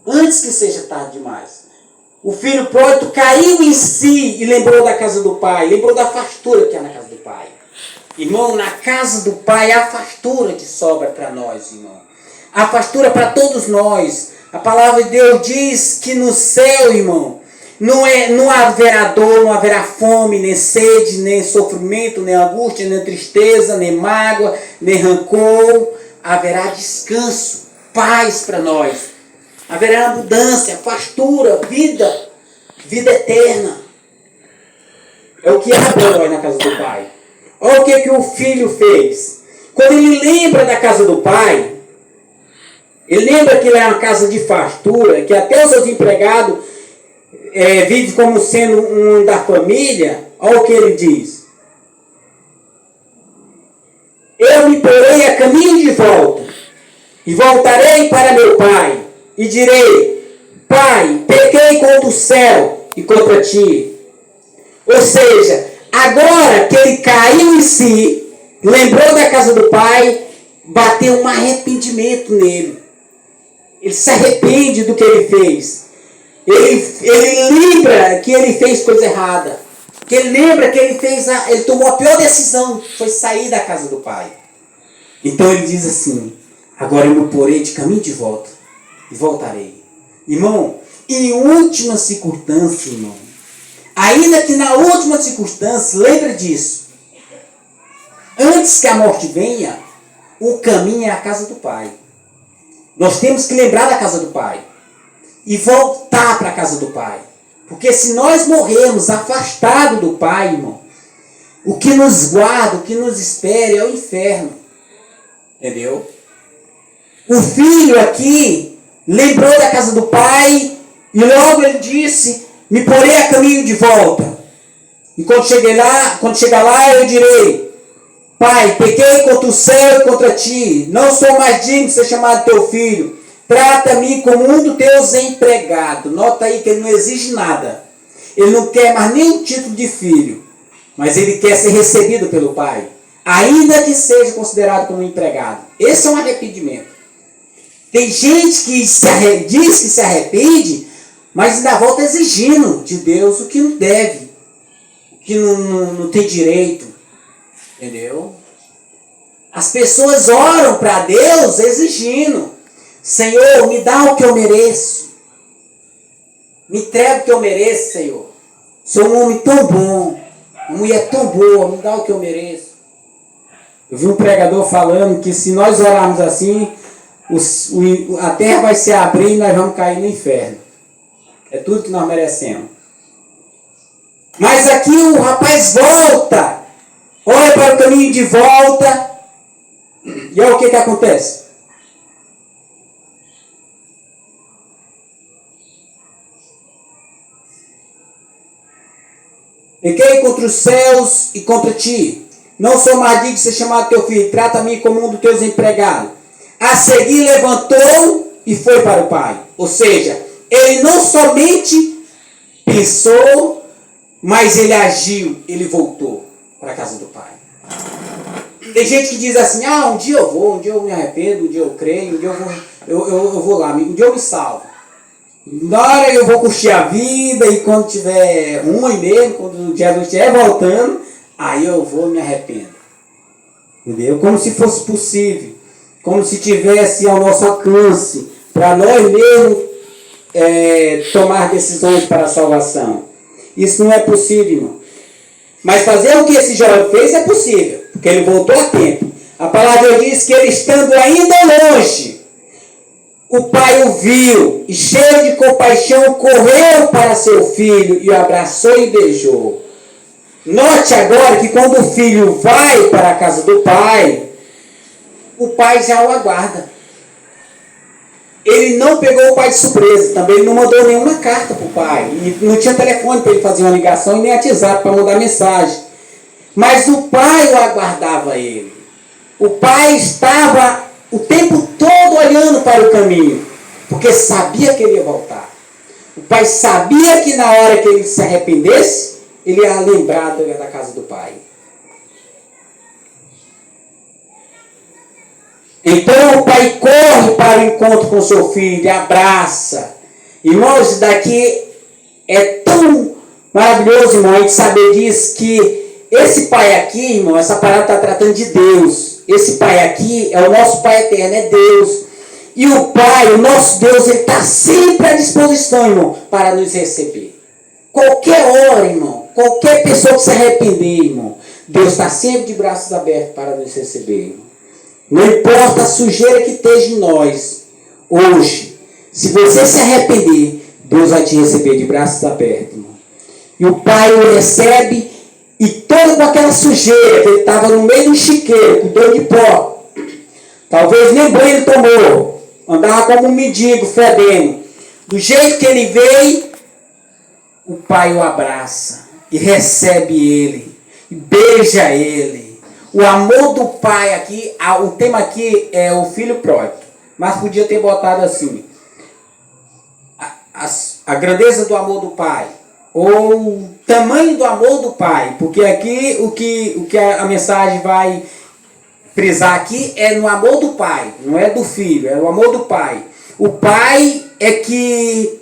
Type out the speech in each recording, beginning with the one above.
antes que seja tarde demais. O filho pródigo caiu em si e lembrou da casa do pai, lembrou da fartura que há na casa do pai. Irmão, na casa do pai há fartura que sobra para nós, irmão. Há fartura para todos nós. A palavra de Deus diz que no céu, irmão, não haverá dor, não haverá fome, nem sede, nem sofrimento, nem angústia, nem tristeza, nem mágoa, nem rancor. Haverá descanso, paz para nós. Haverá abundância, fartura, vida eterna. É o que há para nós na casa do pai. Olha o que o filho fez. Quando ele lembra da casa do pai, ele lembra que é uma casa de fartura, que até os seus empregados vivem como sendo um da família. Olha o que ele diz. Eu me porei a caminho de volta, e voltarei para meu pai, e direi: Pai, pequei contra o céu e contra ti. Ou seja, agora que ele caiu em si, lembrou da casa do pai, bateu um arrependimento nele. Ele se arrepende do que ele fez. Ele lembra que ele fez coisa errada. Que ele lembra que ele tomou a pior decisão, foi sair da casa do pai. Então ele diz assim: agora eu me porei de caminho de volta e voltarei. Irmão, em última circunstância, irmão, ainda que na última circunstância, lembra disso. Antes que a morte venha, o caminho é a casa do pai. Nós temos que lembrar da casa do pai e voltar para a casa do pai. Porque se nós morrermos afastados do pai, irmão, o que nos guarda, o que nos espera é o inferno. Entendeu? O filho aqui lembrou da casa do pai e logo ele disse: me porei a caminho de volta. E quando chegar lá eu direi: Pai, pequei contra o céu e contra ti, não sou mais digno de ser chamado teu filho. Trata-me como um dos teus empregados. Nota aí que ele não exige nada. Ele não quer mais nenhum título de filho, mas ele quer ser recebido pelo pai, ainda que seja considerado como um empregado. Esse é um arrependimento. Tem gente que diz que se arrepende, mas ainda volta exigindo de Deus o que não deve, o que não tem direito. Entendeu? As pessoas oram para Deus exigindo: Senhor, me dá o que eu mereço. Me entrega o que eu mereço, Senhor. Sou um homem tão bom, uma mulher tão boa, me dá o que eu mereço. Eu vi um pregador falando que se nós orarmos assim, a terra vai se abrir e nós vamos cair no inferno. É tudo que nós merecemos. Mas aqui o rapaz volta, olha para o caminho de volta, e olha o que acontece. Pequei contra os céus e contra ti. Não sou mais digno de ser chamado teu filho. Trata-me como um dos teus empregados. A seguir levantou e foi para o pai. Ou seja, ele não somente pensou, mas ele agiu, ele voltou para a casa do pai. Tem gente que diz assim: um dia eu vou, um dia eu me arrependo, um dia eu creio, um dia eu vou lá, um dia eu me salvo. Na hora eu vou curtir a vida, e quando tiver ruim mesmo, quando o Jesus estiver voltando, aí eu vou e me arrependo. Entendeu? Como se fosse possível. Como se tivesse ao nosso alcance, para nós mesmos tomar decisões para a salvação. Isso não é possível, irmão. Mas fazer o que esse jovem fez é possível, porque ele voltou a tempo. A palavra diz que ele, estando ainda longe, o pai o viu e, cheio de compaixão, correu para seu filho e o abraçou e beijou. Note agora que quando o filho vai para a casa do pai, o pai já o aguarda. Ele não pegou o pai de surpresa, também não mandou nenhuma carta para o pai. E não tinha telefone para ele fazer uma ligação e nem WhatsApp para mandar mensagem. Mas o pai o aguardava ele. O pai estava o tempo todo olhando para o caminho, porque sabia que ele ia voltar. O pai sabia que na hora que ele se arrependesse, ele ia lembrar da casa do pai. Então o pai corre para o encontro com seu filho, abraça. Irmãos, isso daqui é tão maravilhoso, irmão, a gente saber disso, que esse pai aqui, irmão, essa palavra está tratando de Deus. Esse pai aqui é o nosso pai eterno, é Deus. E o pai, o nosso Deus, ele está sempre à disposição, irmão, para nos receber. Qualquer hora, irmão, qualquer pessoa que se arrepender, irmão, Deus está sempre de braços abertos para nos receber, irmão. Não importa a sujeira que esteja em nós, hoje, se você se arrepender, Deus vai te receber de braços abertos, irmão. E o pai o recebe, e toda aquela sujeira que ele estava no meio do chiqueiro, com dor de pó, talvez nem banho ele tomou, andava como um mendigo, fedendo. Do jeito que ele veio, o pai o abraça e recebe ele, e beija ele. O amor do pai aqui, o tema aqui é o filho pródigo, mas podia ter botado assim, a grandeza do amor do pai, ou o tamanho do amor do pai, porque aqui o que a mensagem vai frisar aqui é no amor do pai, não é do filho, é o amor do pai. O pai é que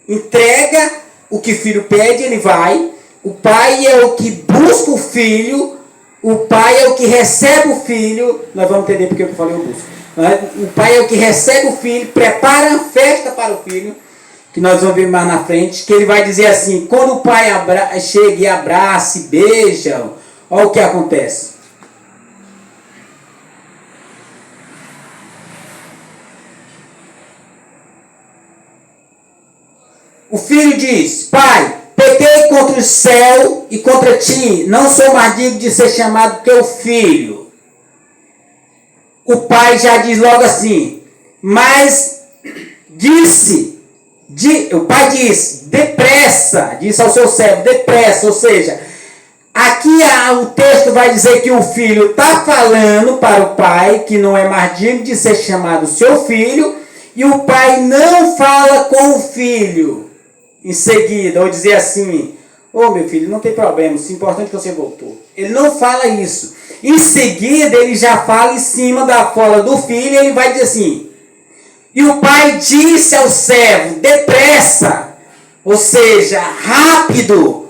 entrega o que o filho pede, ele vai. O pai é o que busca o filho. O pai é o que recebe o filho. Nós vamos entender porque eu falei o busco. O pai é o que recebe o filho, prepara a festa para o filho, que nós vamos ver mais na frente, que ele vai dizer assim, quando o pai chega e abraça e beija, olha o que acontece. O filho diz, pai, pequei contra o céu e contra ti, não sou mais digno de ser chamado teu filho. O pai já diz logo assim, mas o pai diz, depressa, disse ao seu servo, depressa, ou seja, aqui o texto vai dizer que o filho está falando para o pai, que não é mais digno de ser chamado seu filho, e o pai não fala com o filho em seguida, ou dizer assim, meu filho, não tem problema, o importante é que você voltou. Ele não fala isso. Em seguida, ele já fala em cima da fala do filho, e ele vai dizer assim, e o pai disse ao servo, depressa, ou seja, rápido,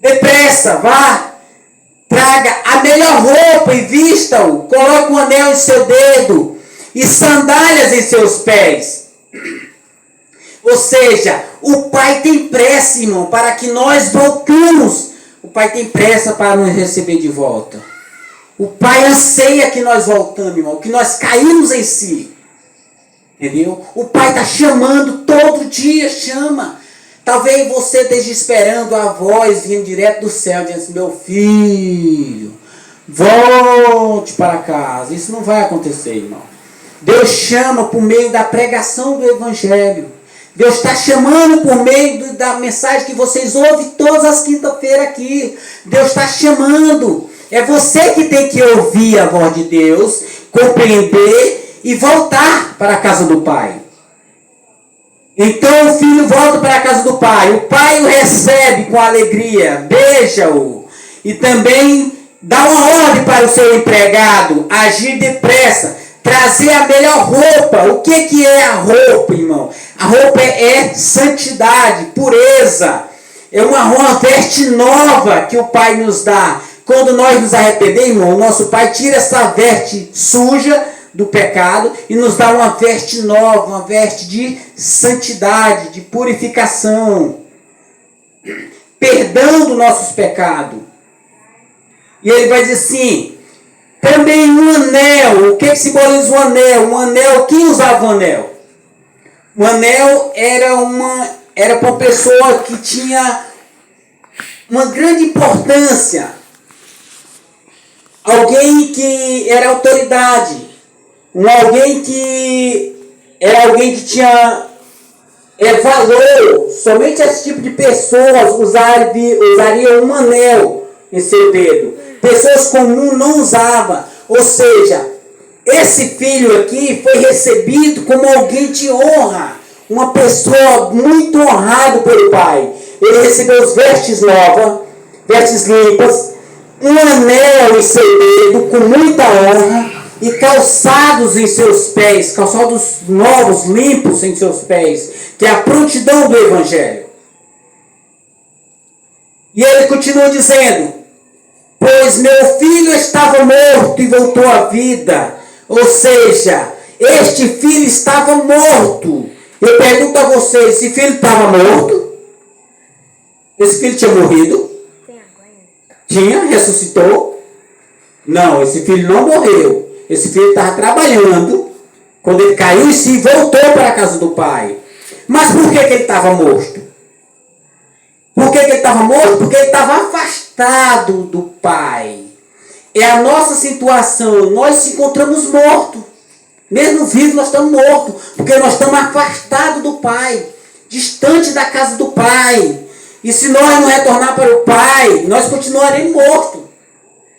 depressa, vá, traga a melhor roupa e vista-o, coloque um anel em seu dedo e sandálias em seus pés. Ou seja, o pai tem pressa, irmão, para que nós voltemos. O pai tem pressa para nos receber de volta. O pai anseia que nós voltamos, irmão, que nós caímos em si. Entendeu? O pai está chamando, todo dia chama. Talvez você esteja esperando a voz vindo direto do céu, dizendo assim, meu filho, volte para casa. Isso não vai acontecer, irmão. Deus chama por meio da pregação do evangelho. Deus está chamando por meio da mensagem que vocês ouvem todas as quintas-feiras aqui. Deus está chamando. É você que tem que ouvir a voz de Deus, compreender e voltar para a casa do pai. Então o filho volta para a casa do pai. O pai o recebe com alegria, beija-o. E também dá uma ordem para o seu empregado agir depressa, trazer a melhor roupa. O que é a roupa, irmão? A roupa é santidade, pureza. É uma veste nova que o pai nos dá. Quando nós nos arrependemos, irmão, o nosso pai tira essa veste suja do pecado e nos dá uma veste nova, uma veste de santidade, de purificação, perdão dos nossos pecados. E ele vai dizer assim, também um anel. O que simboliza um anel? Um anel, quem usava um anel? O anel era para uma pessoa que tinha uma grande importância, alguém que era autoridade, alguém que tinha valor. Somente esse tipo de pessoas usariam um anel em seu dedo. Pessoas comuns não usavam. Ou seja, esse filho aqui foi recebido como alguém de honra, uma pessoa muito honrada pelo pai. Ele recebeu as vestes novas, vestes limpas, um anel em seu dedo com muita honra, e calçados em seus pés, calçados novos, limpos em seus pés, que é a prontidão do Evangelho. E ele continua dizendo: pois meu filho estava morto e voltou à vida. Ou seja, este filho estava morto. Eu pergunto a vocês, esse filho estava morto? Esse filho tinha morrido? Tinha? Ressuscitou? Não, esse filho não morreu. Esse filho estava trabalhando. Quando ele caiu em si, voltou para a casa do pai. Mas por que ele estava morto? Por que ele estava morto? Porque ele estava afastado do pai. É a nossa situação. Nós se encontramos mortos. Mesmo vivos, nós estamos mortos. Porque nós estamos afastados do pai. Distante da casa do pai. E se nós não retornar para o pai, nós continuaremos mortos.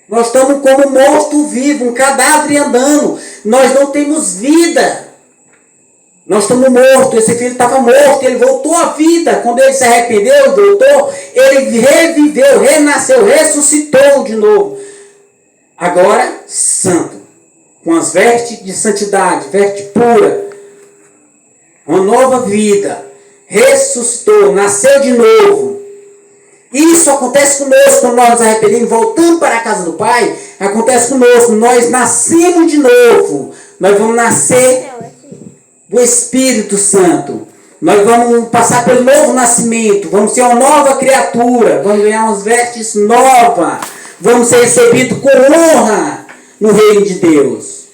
Nós estamos como um morto vivo, um cadáver andando. Nós não temos vida. Nós estamos mortos. Esse filho estava morto, ele voltou à vida. Quando ele se arrependeu, voltou, ele reviveu, renasceu, ressuscitou de novo. Agora, santo. Com as vestes de santidade, veste pura. Uma nova vida. Ressuscitou, nasceu de novo. Isso acontece conosco quando nós nos arrependemos, voltamos para a casa do Pai. Acontece conosco, nós nascemos de novo. Nós vamos nascer do Espírito Santo. Nós vamos passar pelo novo nascimento. Vamos ser uma nova criatura. Vamos ganhar umas vestes novas. Vamos ser recebidos com honra no reino de Deus.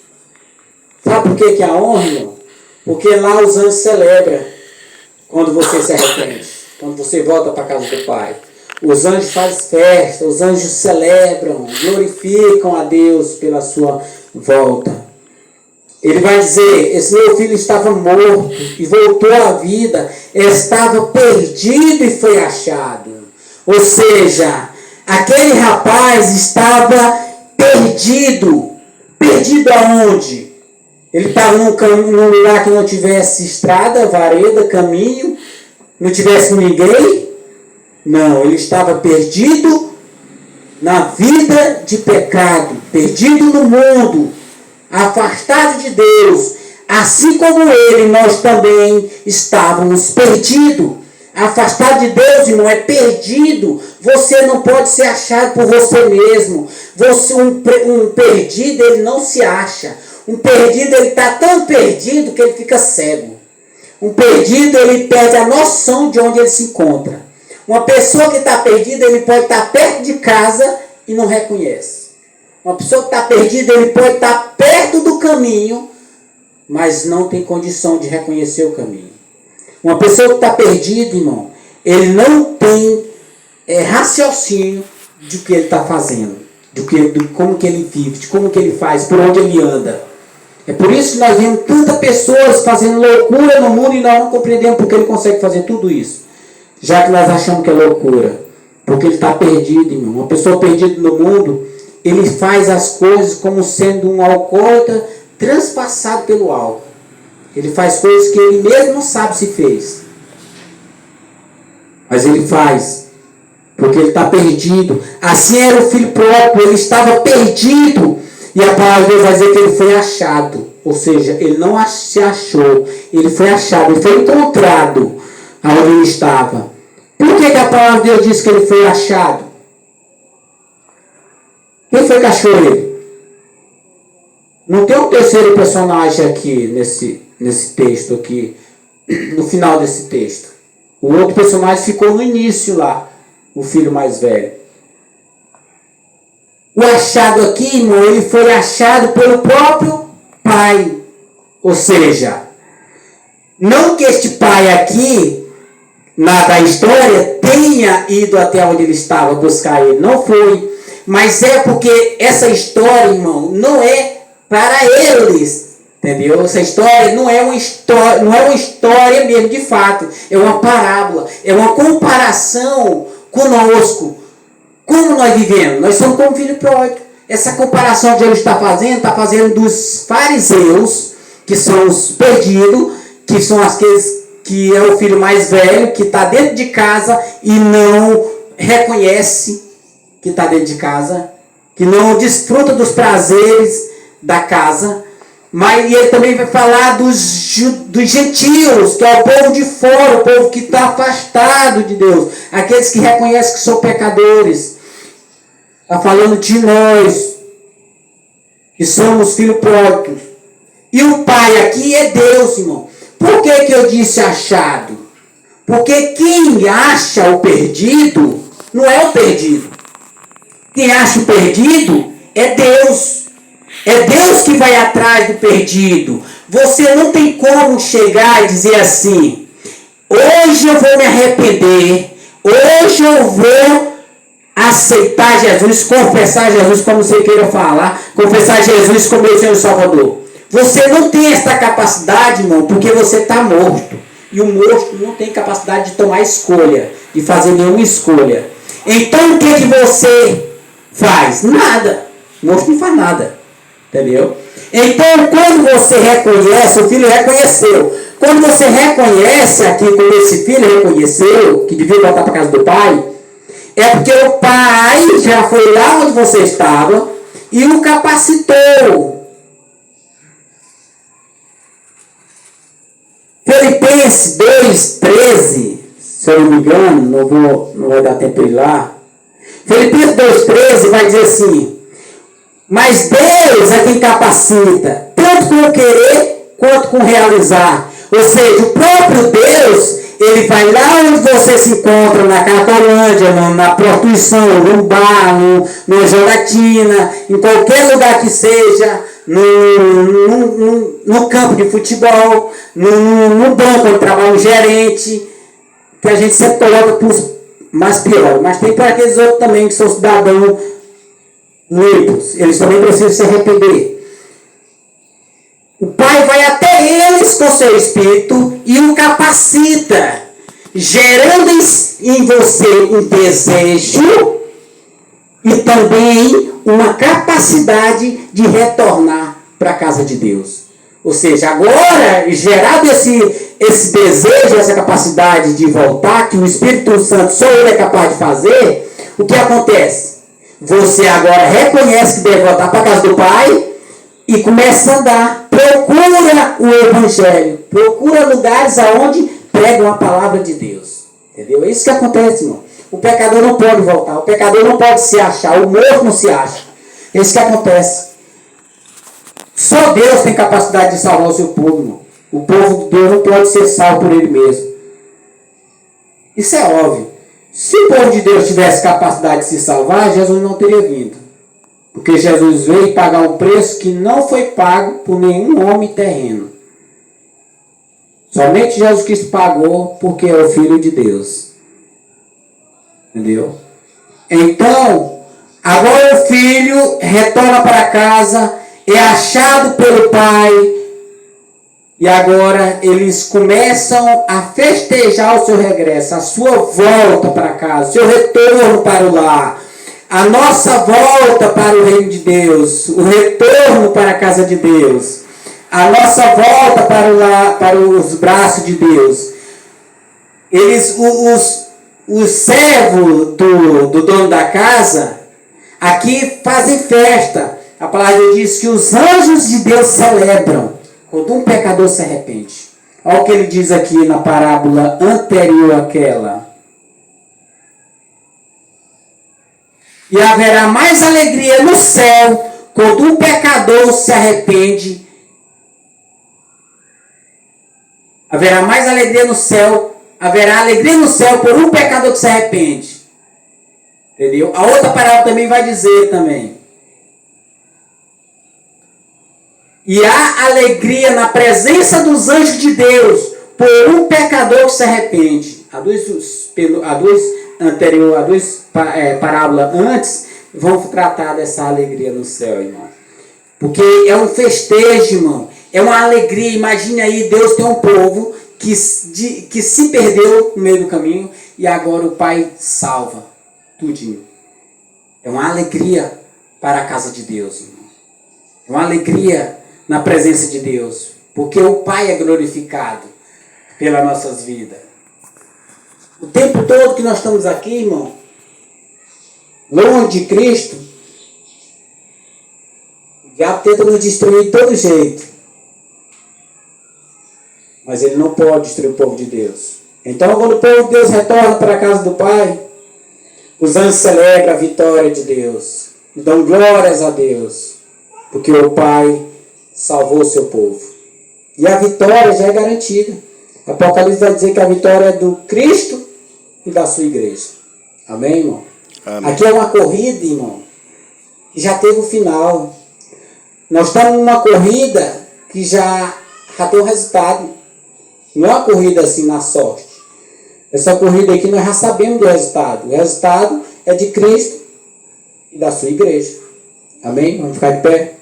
Sabe por que a honra, irmão? Porque lá os anjos celebram quando você se arrepende. Quando você volta para a casa do Pai. Os anjos fazem festa, os anjos celebram, glorificam a Deus pela sua volta. Ele vai dizer, esse meu filho estava morto e voltou à vida, estava perdido e foi achado. Ou seja, aquele rapaz estava perdido. Perdido aonde? Ele estava num lugar que não tivesse estrada, vareda, caminho, não tivesse ninguém. Não, ele estava perdido na vida de pecado, perdido no mundo, afastado de Deus. Assim como ele, nós também estávamos perdidos. Afastado de Deus, irmão, é perdido. Você não pode ser achado por você mesmo. Um perdido, ele não se acha. Um perdido, ele está tão perdido que ele fica cego. Um perdido, ele perde a noção de onde ele se encontra. Uma pessoa que está perdida, ele pode estar perto de casa e não reconhece. Uma pessoa que está perdida, ele pode estar perto do caminho, mas não tem condição de reconhecer o caminho. Uma pessoa que está perdida, irmão, ele não tem raciocínio de que ele está fazendo, de como que ele vive, de como que ele faz, por onde ele anda. É por isso que nós vemos tantas pessoas fazendo loucura no mundo e nós não compreendemos porque ele consegue fazer tudo isso. Já que nós achamos que é loucura. Porque ele está perdido, irmão. Uma pessoa perdida no mundo, ele faz as coisas como sendo um alcoólatra transpassado pelo álcool. Ele faz coisas que ele mesmo não sabe se fez. Mas ele faz. Porque ele está perdido. Assim era o filho próprio. Ele estava perdido. E a palavra de Deus vai dizer que ele foi achado. Ou seja, ele não se achou. Ele foi achado. Ele foi encontrado aonde ele estava. Por que a palavra de Deus diz que ele foi achado? Quem foi que achou ele? Não tem um terceiro personagem aqui nesse texto aqui, no final desse texto. O outro personagem ficou no início lá, o filho mais velho. O achado aqui, irmão, ele foi achado pelo próprio pai. Ou seja, não que este pai aqui da história tenha ido até onde ele estava buscar ele. Não foi. Mas é porque essa história, irmão, não é para eles. Entendeu? Essa história não é uma história mesmo, de fato. É uma parábola. É uma comparação conosco. Como nós vivemos? Nós somos como filho pródigo. Essa comparação que ele está fazendo dos fariseus, que são os perdidos, que são aqueles que é o filho mais velho, que está dentro de casa e não reconhece que está dentro de casa, que não desfruta dos prazeres da casa, mas ele também vai falar dos gentios, que é o povo de fora, o povo que está afastado de Deus, aqueles que reconhecem que são pecadores. Está falando de nós, que somos filhos pródigos. E o Pai aqui é Deus, irmão. Por que eu disse achado? Porque quem acha o perdido, não é o perdido. Quem acha o perdido é Deus. É Deus que vai atrás do perdido. Você não tem como chegar e dizer assim: hoje eu vou me arrepender, hoje eu vou aceitar Jesus, confessar Jesus, como você queira falar, confessar Jesus como meu Senhor e Salvador. Você não tem essa capacidade, irmão, porque você está morto. E o morto não tem capacidade de tomar escolha, de fazer nenhuma escolha. Então o que você faz? Nada. O morto não faz nada. Entendeu? Então, quando você reconhece, o filho reconheceu. Quando você reconhece aqui, como esse filho reconheceu, que devia voltar para a casa do pai, é porque o pai já foi lá onde você estava e o capacitou. Filipenses 2,13, se eu não me engano, não vai dar tempo de ir lá. Filipenses 2,13 vai dizer assim: mas Deus é quem capacita, tanto com o querer quanto com o realizar. Ou seja, o próprio Deus, ele vai lá onde você se encontra, na Cracolândia, na prostituição, no bar, numa jogatina, em qualquer lugar que seja, no campo de futebol, no banco onde trabalha um gerente, que a gente sempre coloca para os mais piores. Mas tem para aqueles outros também que são cidadãos limpos, eles também precisam se arrepender. O Pai vai até eles com seu Espírito e o capacita, gerando em você um desejo e também uma capacidade de retornar para a casa de Deus. Ou seja, agora, gerado esse desejo, essa capacidade de voltar, que o Espírito Santo só ele é capaz de fazer, o que acontece? Você agora reconhece que deve voltar para a casa do Pai e começa a andar. Procura o Evangelho. Procura lugares aonde pregam a palavra de Deus. Entendeu? É isso que acontece, irmão. O pecador não pode voltar. O pecador não pode se achar. O morto não se acha. É isso que acontece. Só Deus tem capacidade de salvar o seu povo, irmão. O povo de Deus não pode ser salvo por ele mesmo. Isso é óbvio. Se o povo de Deus tivesse capacidade de se salvar, Jesus não teria vindo. Porque Jesus veio pagar um preço que não foi pago por nenhum homem terreno. Somente Jesus Cristo pagou porque é o Filho de Deus. Entendeu? Então, agora o filho retorna para casa, é achado pelo pai, e agora eles começam a festejar o seu regresso, a sua volta para casa, o seu retorno para o lar, a nossa volta para o reino de Deus, o retorno para a casa de Deus, a nossa volta para os braços de Deus. Os servos do dono da casa aqui fazem festa. A palavra diz que os anjos de Deus celebram quando um pecador se arrepende. Olha o que ele diz aqui na parábola anterior àquela. E haverá mais alegria no céu quando um pecador se arrepende. Haverá mais alegria no céu. Haverá alegria no céu por um pecador que se arrepende. Entendeu? A outra parábola também vai dizer também. E há alegria na presença dos anjos de Deus por um pecador que se arrepende. Há duas parábolas antes vão tratar dessa alegria no céu, irmão. Porque é um festejo, irmão. É uma alegria. Imagine aí, Deus tem um povo que se perdeu no meio do caminho e agora o Pai salva tudinho. É uma alegria para a casa de Deus, irmão. É uma alegria na presença de Deus, porque o Pai é glorificado pelas nossas vidas. O tempo todo que nós estamos aqui, irmão, longe de Cristo, O diabo tenta nos destruir de todo jeito. Mas ele não pode destruir o povo de Deus. Então, quando o povo de Deus retorna para a casa do Pai, os anjos celebram a vitória de Deus. E dão glórias a Deus. Porque o Pai salvou o seu povo. E a vitória já é garantida. Apocalipse vai dizer que a vitória é do Cristo e da sua igreja. Amém, irmão? Amém. Aqui é uma corrida, irmão, que já teve o final. Nós estamos numa corrida que já tem um resultado. Não é uma corrida assim na sorte. Essa corrida aqui nós já sabemos do resultado. O resultado é de Cristo e da sua igreja. Amém? Vamos ficar de pé?